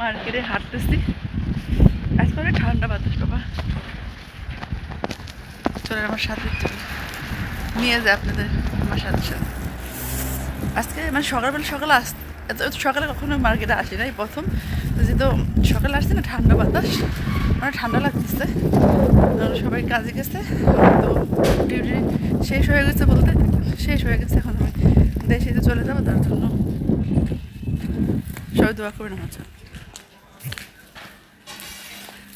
মার্কেটে হাঁটতেছি আজকে অনেক ঠান্ডা বাতাস বাবা চলে আমার সাথে নিয়ে যায় আপনাদের আমার সাথে সাথে আজকে মানে সকালে এত সকালে কখনো মার্কেটে আসি না এই প্রথম তো যেহেতু সকালে আসছে না ঠান্ডা বাতাস অনেক ঠান্ডা লাগতেছে সবাই কাজে গেছে তো ডিউটি শেষ হয়ে গেছে বলতে শেষ হয়ে গেছে এখন আমি দেশে চলে যাবো তার জন্য সবাই দোয়া করবেন আমার জন্য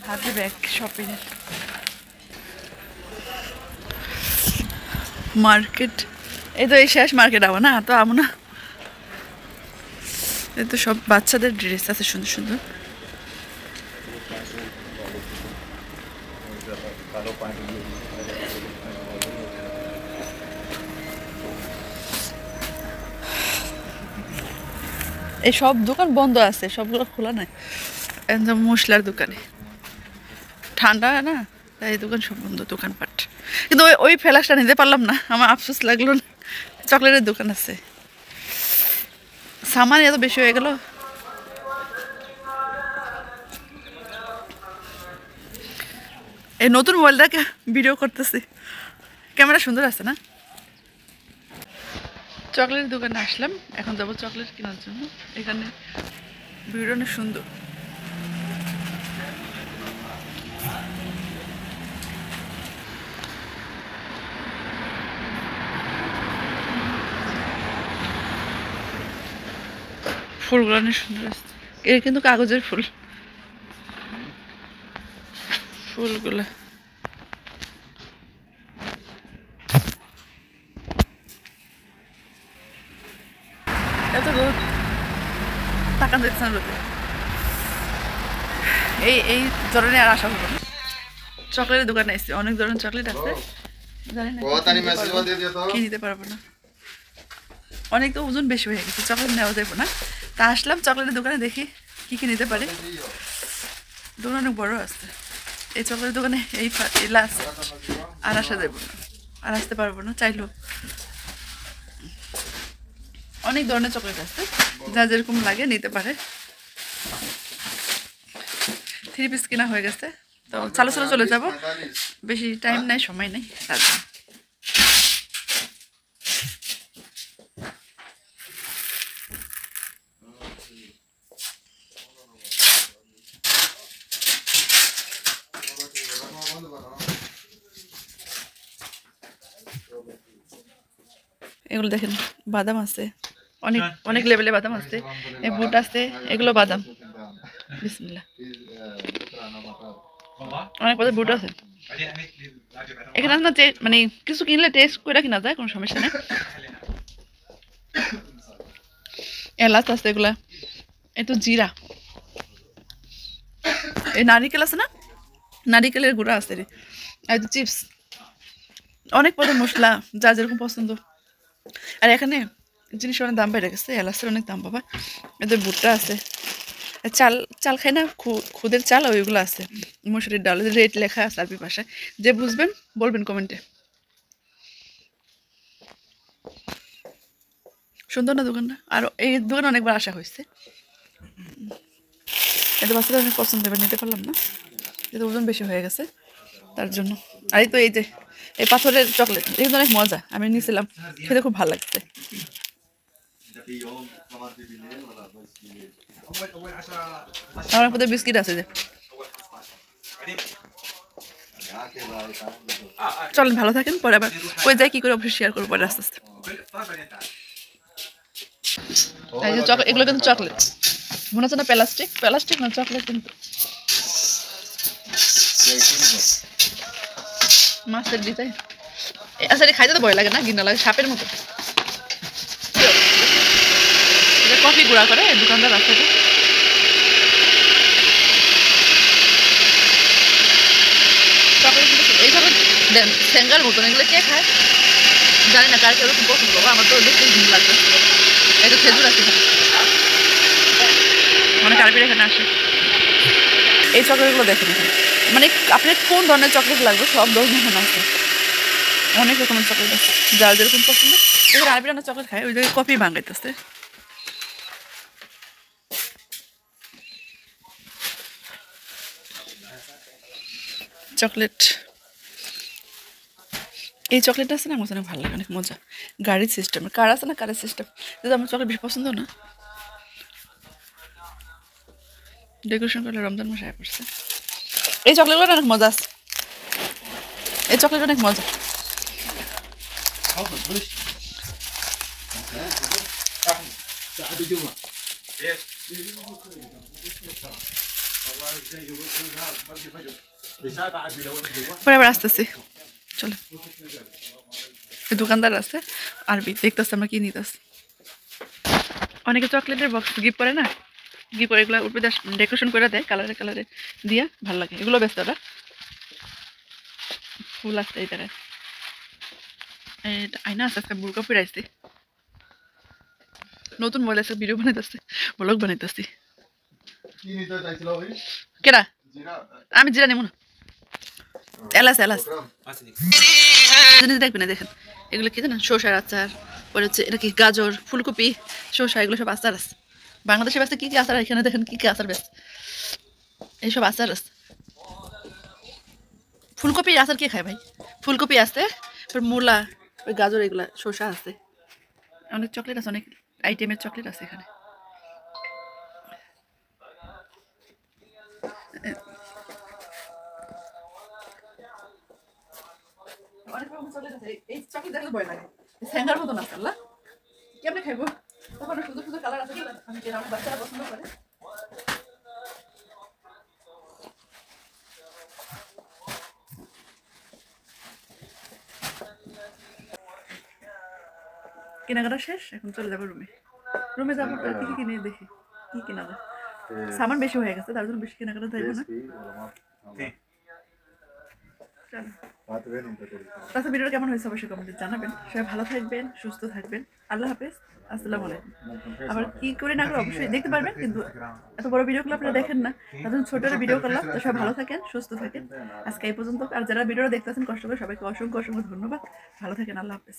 হাতে ব্যাগ শপিংয়ের মার্কেট এই তো এই শেষ মার্কেট আবো না তো আমো না এই তো সব বাচ্চাদের ড্রেস আছে সুন্দর সুন্দর এই সব দোকান বন্ধ আছে সবগুলো খোলা নাই একদম মশলার দোকানে ঠান্ডা না তাই এই দোকান সব বন্ধ দোকানপাট কিন্তু ওই ফ্ল্যাক্সটা নিতে পারলাম না আমার আফসোস লাগলো না চকলেটের দোকান আছে সামান এত বেশি হয়ে গেল এই নতুন মোবাইলটাকে ভিডিও করতেছি ক্যামেরা সুন্দর আছে না চকলেটের দোকানে আসলাম এখন যাবো চকলেট কেনার জন্য এখানে ভিড় অনেক সুন্দর ফুলগুলো অনেক সুন্দর আছে এর কিন্তু কাগজের ফুল ফুলগুলো এত রোদ তাকান দেখছেন রোদে এই ধরনের আর আশা হলো না চকলেটের দোকানে এসেছে অনেক ধরনের চকলেট আছে জানি না কি নিতে পারবো না অনেক তো ওজন বেশি হয়ে গেছে চকলেট নেওয়া যাবে না তা আসলাম চকলেটের দোকানে দেখি কি কি নিতে পারে দোকান অনেক বড় আছে এই চকলেটের দোকানে এই লাস্ট আর আসা যাবে না আর আসতে পারবো না চাইলেও অনেক ধরনের চকলেট আছে যা যেরকম লাগে নিতে পারে 3 পিস কেনা হয়ে গেছে তো চালো চলে যাব বেশি টাইম নাই সময় নেই তার জন্য এগুলো দেখেন বাদাম আছে অনেক অনেক লেভেলে বাদাম আছে এই বুট আছে এগুলো বাদাম বিসমিল্লাহ অনেক পদের বুট আছে এখানে না মানে কিছু কিনলে টেস্ট করে কিনা যায় কোনো সমস্যা নেই এলাচ আছে এগুলা এই তো জিরা এই নারিকেল আছে না নারিকেলের গুঁড়া আছে রে এই তো চিপস অনেক পদের মশলা যা যেরকম পছন্দ আর এখানে জিনিস অনেক দাম বেড়ে গেছে এলাচের অনেক দাম বাবা এদের ভুট্টা আছে চাল চাল খাই না খুদের চাল ওইগুলো আছে মসুরির ডাল রেট লেখা আছে আরবি ভাষায় যে বুঝবেন বলবেন কমেন্টে সুন্দর না দোকানটা আর এই দোকানে অনেকবার আসা হয়েছে এত বাচ্চারা অনেক পছন্দ এবার নিতে পারলাম না যেহেতু ওজন বেশি হয়ে গেছে তার জন্য আর এই তো এই যে এই পাথরের চকলেট এগুলো অনেক মজা আমি নিয়েছিলাম খেতে খুব ভালো লাগছে আমার মধ্যে বিস্কিট আছে যে চলেন ভালো থাকেন পরে আবার ওই যাই কি করে অবশ্যই শেয়ার করবো পরে আস্তে আস্তে এই যে চকলেট এগুলো কিন্তু চকলেট মনে হচ্ছে না প্লাস্টিক না চকলেট কিন্তু মাছের ডিজাইন আচ্ছা খাইতে তো ভয় লাগে না ঘৃণা লাগে সাপের মতো কফি গুঁড়া করে দোকানদার রাস্তাতে চকলেট এই চকলেট দেন স্যাঙ্গার মতন এগুলো কে খায় জানি না কার কেউ খুব পছন্দ করবো আমার তো দেখতে ঘৃণ লাগবে এই তো খেজুর আছে অনেক আরবির এখানে আসে এই চকলেটগুলো দেখেন মানে আপনার কোন ধরনের চকলেট লাগবে সব ধরনের এখানে আছে অনেক রকমের চকলেট আছে যার যেরকম পছন্দ এখানে আরবি রান্না চকলেট খায় ওই জায়গায় কফি ভাঙাইতেছে চকলেট, এই চকলেটটা আছে না আমার অনেক ভালো লাগে, অনেক মজা। গাড়ির সিস্টেম, কার আছে না, কারের সিস্টেম, কিন্তু আমার চকলেট বেশি পছন্দ না। ডেকোরেশন করলে রমজান মাসে আয় পড়ছে। এই চকলেটগুলো অনেক মজা আছে, এই চকলেট অনেক মজা। পরে আবার আসতেছি, চলো। এই দোকানদার আছে আরবি, দেখতেছে আমরা কি নিতেছি। অনেকে চকলেটের বক্স গিফট করে না, গিফট করে এগুলো উপরে ডেকোরেশন করে দেয় কালারে কালারে দিয়া, ভালো লাগে এগুলো। ব্যস্ত ওরা ফুল আসছে এই জায়গায়, আইনা আস্তে আস্তে বুড়কা ফিরাইছি। নতুন মোবাইল আছে, ভিডিও বানাইতেছি, ব্লগ বানাইতেছি। কেডা? আমি জিরা নেব না, এলাচ এলাচ জিনিস দেখবেন না। দেখেন এগুলো কি জানেন, শসার আচার, পরে হচ্ছে এটা কি গাজর, ফুলকপি, শসা, এগুলো সব আচার আছে। বাংলাদেশে ব্যস্ত কী কী আচার, এখানে দেখেন কী কী আচার ব্যস্ত, এইসব আচার আছে। ফুলকপির আচার কে খায় ভাই? ফুলকপি আছে, মূলা, ওই গাজর, এগুলা, শসা আছে, অনেক চকলেট আছে, অনেক আইটেমের চকলেট আছে এখানে। অনেক রকম চকলেট আছে, এই চকলেট দেখলে ভয় লাগে, স্যাঙ্গার মতন আছে। আল্লাহ কেমনে খাইবো? তখন সুন্দর সুন্দর কালার আছে, আমি কেন, আমার বাচ্চারা পছন্দ করে। কেনাকাটা শেষ, এখন চলে যাবো রুমে। রুমে যাবো, কি কি কিনে দেখি কি কেনা যায়। সামান বেশি হয়ে গেছে, তার জন্য বেশি কেনাকাটা যাইবো না। তাছাড়া ভিডিওটা কেমন হয়েছে অবশ্যই কমেন্টে জানাবেন। সবাই ভালো থাকবেন, সুস্থ থাকবেন। আল্লাহ হাফেজ, আসসালামু আলাইকুম। আবার কি করে না করে অবশ্যই দেখতে পারবেন, কিন্তু এত বড় ভিডিওগুলো আপনারা দেখেন না, তার জন্য ছোট একটা ভিডিও করলাম। তো সবাই ভালো থাকেন, সুস্থ থাকেন। আজকে এই পর্যন্ত। আর যারা ভিডিওটা দেখতেছেন কষ্ট করে, সবাইকে অসংখ্য অসংখ্য ধন্যবাদ। ভালো থাকেন, আল্লাহ হাফেজ।